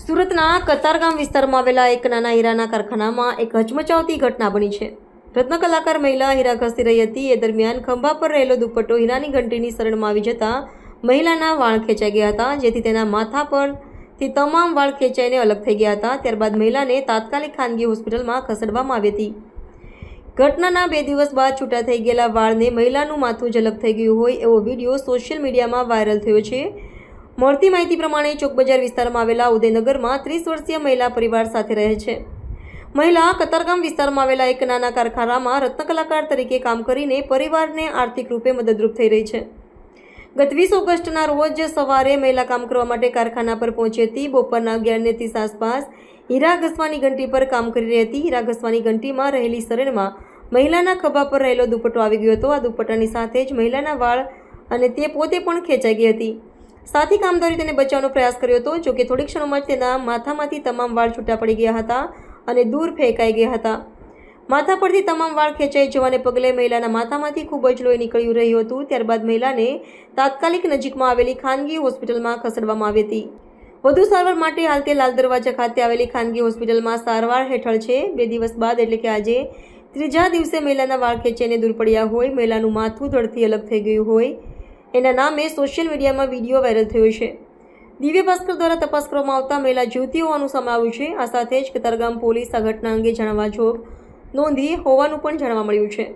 સુરતના કતારગામ વિસ્તારમાં આવેલા એક નાના હીરાના કારખાનામાં એક હચમચાવતી ઘટના બની છે। રત્ન કલાકાર મહિલા હીરા ઘસી રહી હતી। એ દરમિયાન ખંભા પર રહેલો દુપટ્ટો હીરાની ઘંટીની શરણમાં આવી જતા મહિલાના વાળ ખેંચાઈ ગયા હતા, જેથી તેના માથા પરથી તમામ વાળ ખેંચાઈને અલગ થઈ ગયા હતા। ત્યારબાદ મહિલાને તાત્કાલિક ખાનગી હોસ્પિટલમાં ખસેડવામાં આવી હતી। ઘટનાના 2 દિવસ બાદ છૂટા થઈ ગયેલા વાળને મહિલાનું માથું જ અલગ થઈ ગયું હોય એવો વિડીયો સોશિયલ મીડિયામાં વાયરલ થયો છે। મળતી માહિતી પ્રમાણે ચોકબજાર વિસ્તારમાં આવેલા ઉદયનગરમાં 30 વર્ષીય મહિલા પરિવાર સાથે રહે છે। મહિલા કતારગામ વિસ્તારમાં આવેલા એક નાના કારખાનામાં રત્ન કલાકાર તરીકે કામ કરીને પરિવારને આર્થિક રૂપે મદદરૂપ થઈ રહી છે। ગત 20 ઓગસ્ટના રોજ સવારે મહિલા કામ કરવા માટે કારખાના પર પહોંચી હતી। બપોરના 11:30 આસપાસ હીરા ઘસવાની ઘંટી પર કામ કરી રહી હતી। હીરા ઘસવાની ઘંટીમાં રહેલી શરણમાં મહિલાના ખભા પર રહેલો દુપટ્ટો આવી ગયો હતો। આ દુપટ્ટાની સાથે જ મહિલાના વાળ અને તે પોતે પણ ખેંચાઈ ગઈ હતી। સાથી કામદારોએ તેને બચાવવાનો પ્રયાસ કર્યો હતો, જો કે થોડી ક્ષણોમાં જ તેના માથામાંથી તમામ વાળ છૂટા પડી ગયા હતા અને દૂર ફેંકાઈ ગયા હતા। માથા પરથી તમામ વાળ ખેંચાઈ જવાને પગલે મહિલાના માથામાંથી ખૂબ જ લોહી નીકળી રહ્યું હતું। ત્યારબાદ મહિલાને તાત્કાલિક નજીકમાં આવેલી ખાનગી હોસ્પિટલમાં ખસેડવામાં આવી હતી। વધુ સારવાર માટે હાલ તે લાલ દરવાજા ખાતે આવેલી ખાનગી હોસ્પિટલમાં સારવાર હેઠળ છે। 2 દિવસ બાદ એટલે કે આજે ત્રીજા દિવસે મહિલાના વાળ ખેંચાઈને દૂર પડ્યા હોય, મહિલાનું માથું ધડથી અલગ થઈ ગયું હોય એના નામે સોશિયલ મીડિયામાં વિડીયો વાયરલ થયો છે। દિવ્ય ભાસ્કર દ્વારા તપાસ કરવામાં આવતા મહિલા જીવતી હોવાનું સામે આવ્યું છે। આ સાથે જ કતારગામ પોલીસ આ ઘટના અંગે જાણવા જોગ નોંધી હોવાનું પણ જાણવા મળ્યું છે।